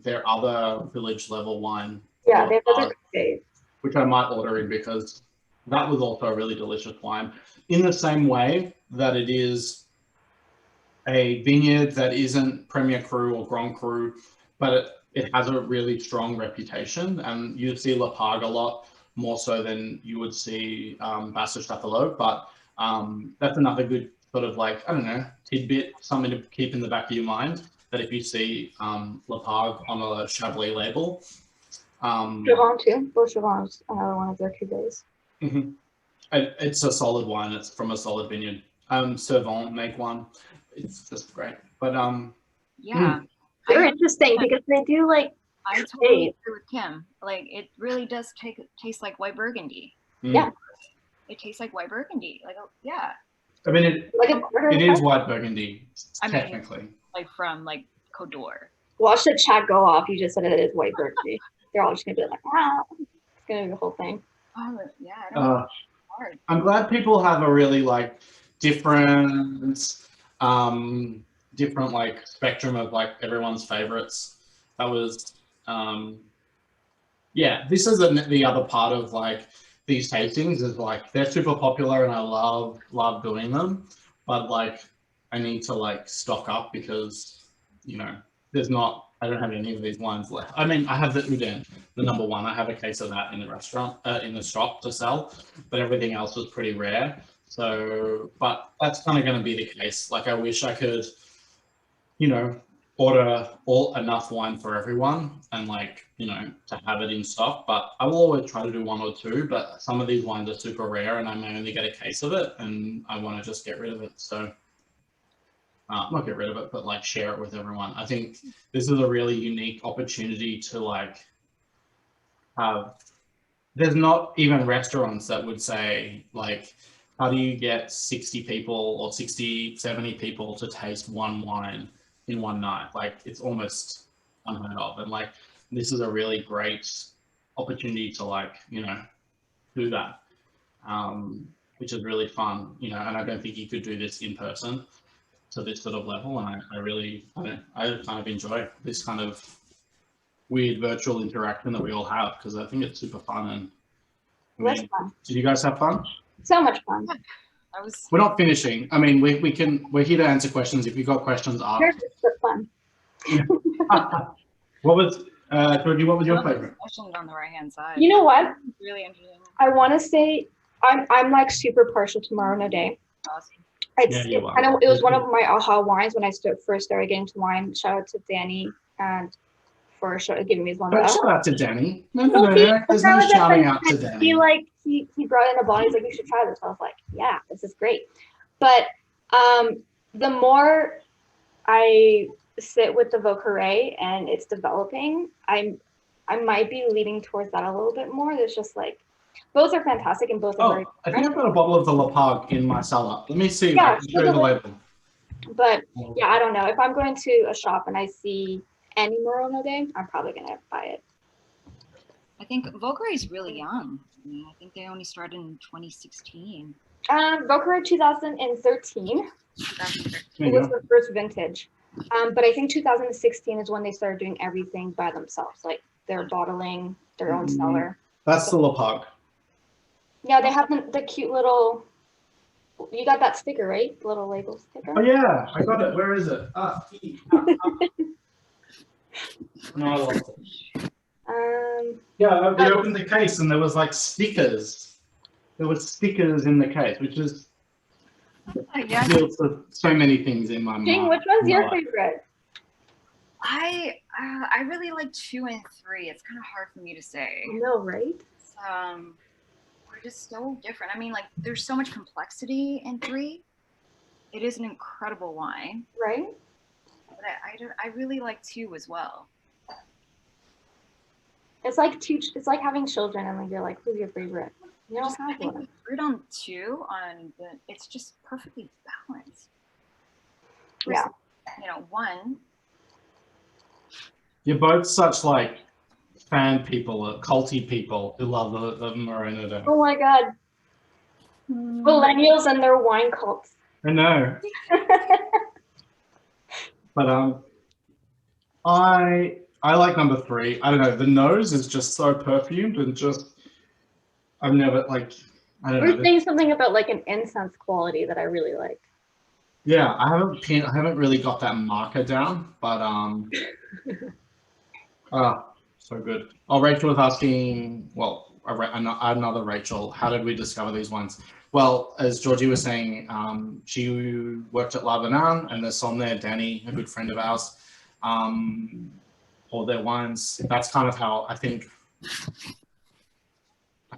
their other village level wine. Yeah, they have other days, which I might order in, because that was also a really delicious wine. In the same way that it is a vineyard that isn't Premier Cru or Grand Cru, but it has a really strong reputation, and you see La Pargue a lot more so than you would see Basse Chapelot. But that's another good sort of like, I don't know, tidbit, something to keep in the back of your mind, that if you see La Pargue on a Chablis label. Chiron too. Chiron's another one of their cuvées. It's a solid wine. It's from a solid vineyard. Servant make one. It's just great. But yeah, they're interesting because they do like. I totally agree with Kim. Like it really does taste like white Burgundy. Yeah, it tastes like white Burgundy. Like yeah. I mean, it is white Burgundy technically. Like from like Côte d'Or. Watch the chat go off. You just said it is white Burgundy. They're all just gonna be like, wow. It's gonna be the whole thing. Oh yeah. I don't know. Hard. I'm glad people have a really like different like spectrum of like everyone's favorites. That was yeah, this is the other part of like these tastings, is like they're super popular and I love doing them, but like I need to like stock up, because you know I don't have any of these wines left. I mean, I have the Oudin, the number 1. I have a case of that in the restaurant, in the shop to sell, but everything else was pretty rare. So, but that's kind of going to be the case. Like, I wish I could, you know, order enough wine for everyone and like, you know, to have it in stock, but I will always try to do 1 or 2, but some of these wines are super rare and I may only get a case of it and I want to just get rid of it. So not get rid of it, but like share it with everyone. I think this is a really unique opportunity to like have, there's not even restaurants that would say like, how do you get 60 people or 60, 70 people to taste one wine in one night? Like it's almost unheard of. And like, this is a really great opportunity to like, you know, do that, which is really fun, you know, and I don't think you could do this in person to this sort of level. And I kind of enjoy this kind of weird virtual interaction that we all have, because I think it's super fun. And I mean, fun. Did you guys have fun? So much fun. We're not finishing. I mean, we're here to answer questions. If you've got questions, ask. Sure, it's fun. What was Georgie, what was your favorite? Questions on the right hand side. You know what? Really interesting. I want to say I'm like super partial to Moreau-Naudet. Awesome. It was one of my aha wines when I first started getting into wine. Shout out to Danny and for giving me his one. Shout out to Danny. No. There's no shouting out to Danny. He brought in a bottle. He's like, you should try this. I was like, yeah, this is great. But the more I sit with the Vocoret and it's developing, I might be leaning towards that a little bit more. There's just like, both are fantastic and both are very I think I've got a bottle of the La Pargue in my cellar. Let me see. Yeah, show the label. But yeah, I don't know. If I'm going to a shop and I see any Moreau-Naudet, I'm probably going to buy it. I think Vocoret is really young. I mean, I think they only started in 2016. Vocoret 2013. It was the first vintage. But I think 2016 is when they started doing everything by themselves. Like they're bottling their own cellar. That's the La Pargue. Yeah, they have the cute little You got that sticker, right? The little label sticker. Oh yeah, I got it. Where is it? No, I lost it. Yeah, we opened the case and there was like stickers. There were stickers in the case, which is Yeah. feels so many things in my mind. Jing, which one's your favorite? I really like 2 and 3. It's kind of hard for me to say. No, right? We're just so different. I mean, like, there's so much complexity in 3. It is an incredible wine, Right? but I really like 2 as well. It's like it's like having children and like you're like, who's your favorite? You don't I have think one. the fruit on 2 it's just perfectly balanced. Yeah. You know, 1. You're both such like fan people, culty people who love the Moreau-Naudet. Oh my God. Millennials and their wine cults. I know. But I like number 3. I don't know. The nose is just so perfumed and just I've never like I don't know. We're saying something about like an incense quality that I really like. Yeah, I haven't really got that marker down, but so good. Oh, Rachel was asking. Well, another Rachel. How did we discover these wines? Well, as Georgie was saying, she worked at La Banane, and there's some there. Danny, a good friend of ours, all their wines. That's kind of how I think. I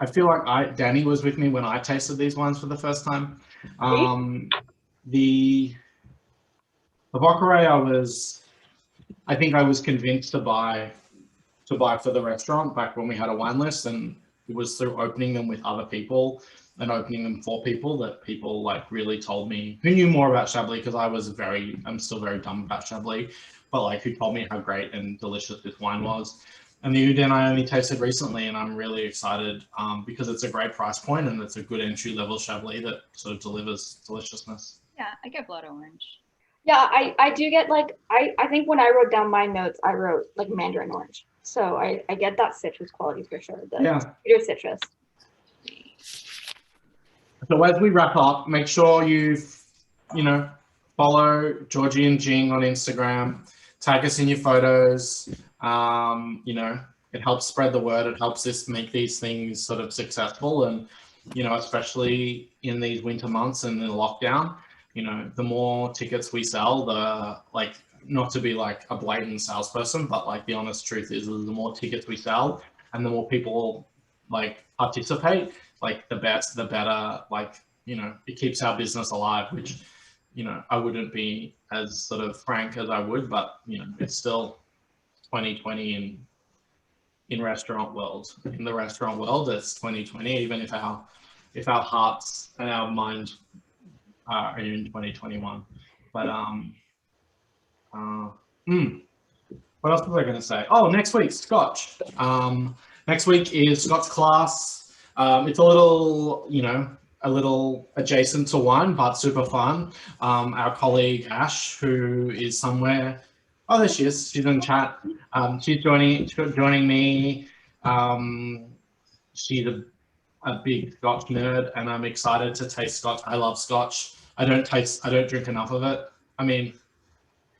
feel like Danny was with me when I tasted these wines for the first time. The Vocoret, I think I was convinced to buy for the restaurant back when we had a wine list, and it was through opening them with other people and opening them for people that people like really told me who knew more about Chablis, because I'm still very dumb about Chablis, but like who told me how great and delicious this wine was. And the Oudin I only tasted recently, and I'm really excited because it's a great price point and it's a good entry level Chablis that sort of delivers deliciousness. Yeah, I get blood orange. Yeah, I do get like, I think when I wrote down my notes, I wrote like mandarin orange. So I get that citrus quality for sure. Peter citrus. So as we wrap up, make sure you follow Georgie and Jing on Instagram, tag us in your photos. It helps spread the word. It helps us make these things sort of successful. And, especially in these winter months and the lockdown, the more tickets we sell, not to be like a blatant salesperson, but like the honest truth is the more tickets we sell and the more people like participate, like the better, like, it keeps our business alive, which, I wouldn't be as sort of frank as I would, but, it's still 2020 in the restaurant world, it's 2020, even if our hearts and our minds are in 2021. But what else was I going to say? Oh, next week, Scotch. Next week is Scotch class. It's a little adjacent to wine, but super fun. Our colleague Ash, who is somewhere, oh, there she is. She's in chat. She's joining me. She's a big Scotch nerd, and I'm excited to taste Scotch. I love Scotch. I don't drink enough of it. I mean,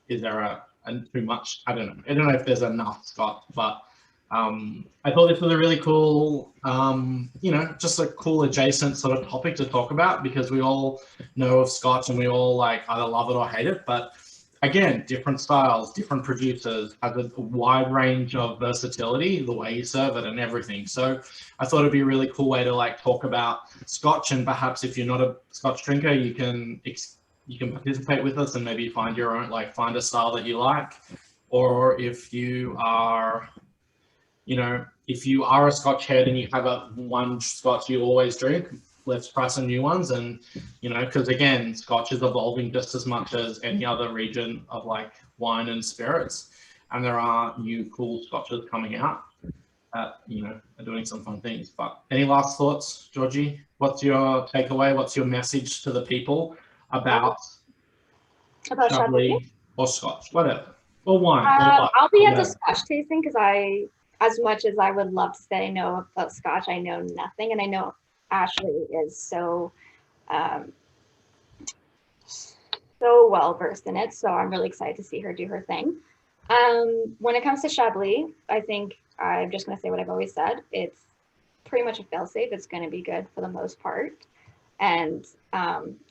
is there too much? I don't know. I don't know if there's enough Scotch, but I thought this was a really cool, just a cool adjacent sort of topic to talk about, because we all know of Scotch and we all like either love it or hate it. But again, different styles, different producers, have a wide range of versatility, the way you serve it and everything. So I thought it'd be a really cool way to like talk about Scotch, and perhaps if you're not a Scotch drinker, you can participate with us and maybe find your own, like find a style that you like. Or if you are, if you are a Scotch head and you have one Scotch you always drink, let's try some new ones. And, because again, Scotch is evolving just as much as any other region of like wine and spirits. And there are new cool Scotches coming out that, are doing some fun things. But any last thoughts, Georgie? What's your takeaway? What's your message to the people about Chablis or Scotch, whatever, or wine? I'll be at the Scotch tasting because as much as I would love to say I know about Scotch, I know nothing. And I know Ashley is so so well versed in it. So I'm really excited to see her do her thing. When it comes to Chablis, I think I'm just going to say what I've always said. It's pretty much a fail-safe. It's going to be good for the most part. And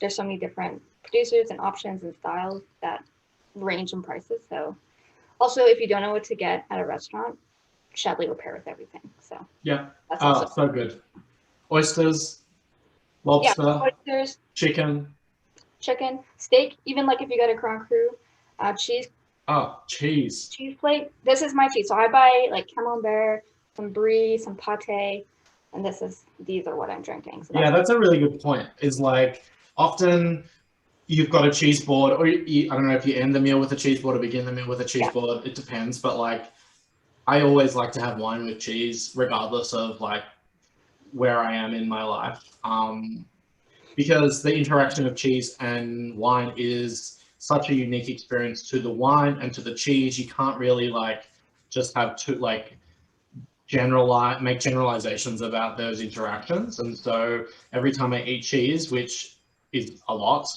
there's so many different producers and options and styles that range in prices. So also, if you don't know what to get at a restaurant, Chablis will pair with everything. So Yeah. that's Oh, also so good. Oysters, lobster, yeah, oysters, chicken. chicken, steak, even like if you get a Grand Cru, cheese Oh, cheese. plate. This is my cheese. So I buy like camembert, some brie, some pate, and these are what I'm drinking. So Yeah, that's a really good point. Is like often you've got a cheese board, or I don't know if you end the meal with a cheese board or begin the meal with a cheese board. It depends, but like I always like to have wine with cheese, regardless of like where I am in my life, because the interaction of cheese and wine is such a unique experience to the wine and to the cheese. You can't really like just have two like make generalizations about those interactions. And so every time I eat cheese, which is a lot,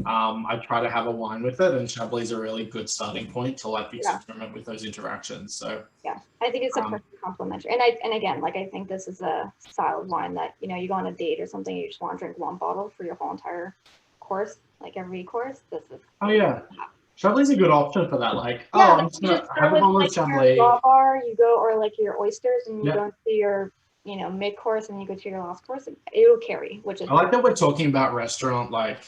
I try to have a wine with it, and Chablis is a really good starting point to like experiment with those interactions. So yeah, I think it's a perfect complementary. And again, like I think this is a style of wine that, you know, you go on a date or something, you just want to drink one bottle for your whole entire course, like every course. This is Chablis is a good option for that. Like, yeah, I'm just gonna have a bottle of Chablis. Your raw bar, you go, or like your oysters, and you Yeah. go into your, you know, mid course, and you go to your last course. It'll carry, which is I like that we're talking about restaurant like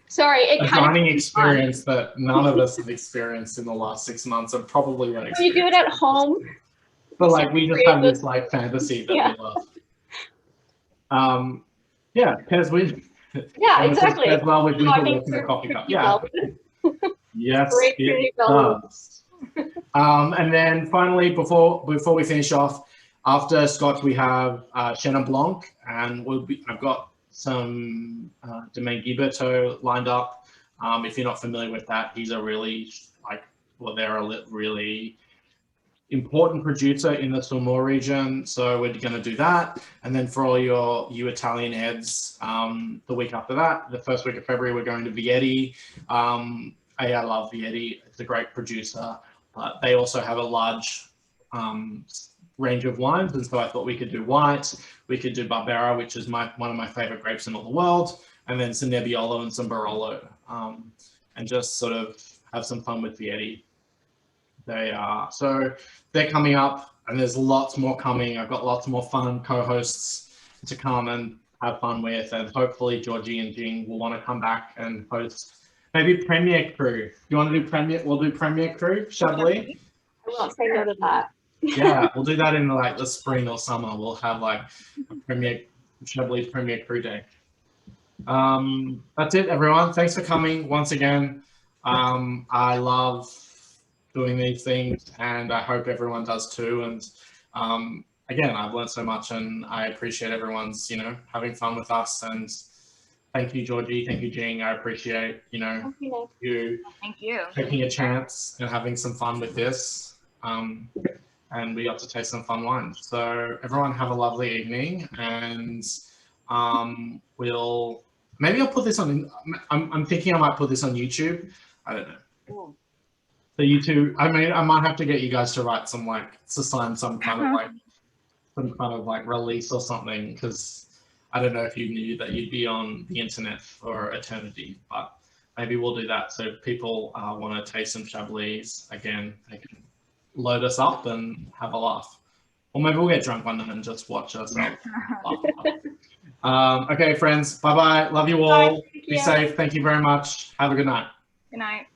sorry, a dining experience that none of us have experienced in the last 6 months and probably won't experience. You do it at home. But like we just have this like fantasy that we love. Yeah, because we exactly. as well with people in the coffee cup. Yeah. Yes, it does. And then finally, before we finish off, after Scotch, we have Chenin Blanc, and I've got some Domaine Giberto lined up. If you're not familiar with that, he's a really they're a really important producer in the Somms region. So we're going to do that. And then for all you Italian heads, the week after that, the first week of February, we're going to Vieti. I love Vieti. It's a great producer, but they also have a large range of wines. And so I thought we could do white, we could do Barbera, which is one of my favorite grapes in all the world, and then some Nebbiolo and some Barolo, and just sort of have some fun with Vieti. So they're coming up, and there's lots more coming. I've got lots more fun co-hosts to come and have fun with, and hopefully Georgie and Jing will want to come back and host maybe Premier Crew. You want to do Premier? We'll do Premier Crew, Chablis. I won't say no to that. Yeah, we'll do that in like the spring or summer. We'll have like a Chablis Premier Crew Day. That's it, everyone. Thanks for coming once again. I love doing these things, and I hope everyone does too. And again, I've learned so much, and I appreciate everyone's having fun with us. And thank you, Georgie. Thank you, Jing. I appreciate you taking a chance and having some fun with this. And we got to taste some fun wines. So everyone have a lovely evening, and maybe I'll put this on. I'm thinking I might put this on YouTube. I don't know. Cool. So YouTube, I mean, I might have to get you guys to write some to sign some kind of release or something, because I don't know if you knew that you'd be on the internet for eternity, but maybe we'll do that. So if people want to taste some Chablis again, they can load us up and have a laugh. Or maybe we'll get drunk one night and just watch ourselves laugh. Okay, friends, bye-bye. Love you all. Be safe. Thank you very much. Have a good night. Good night.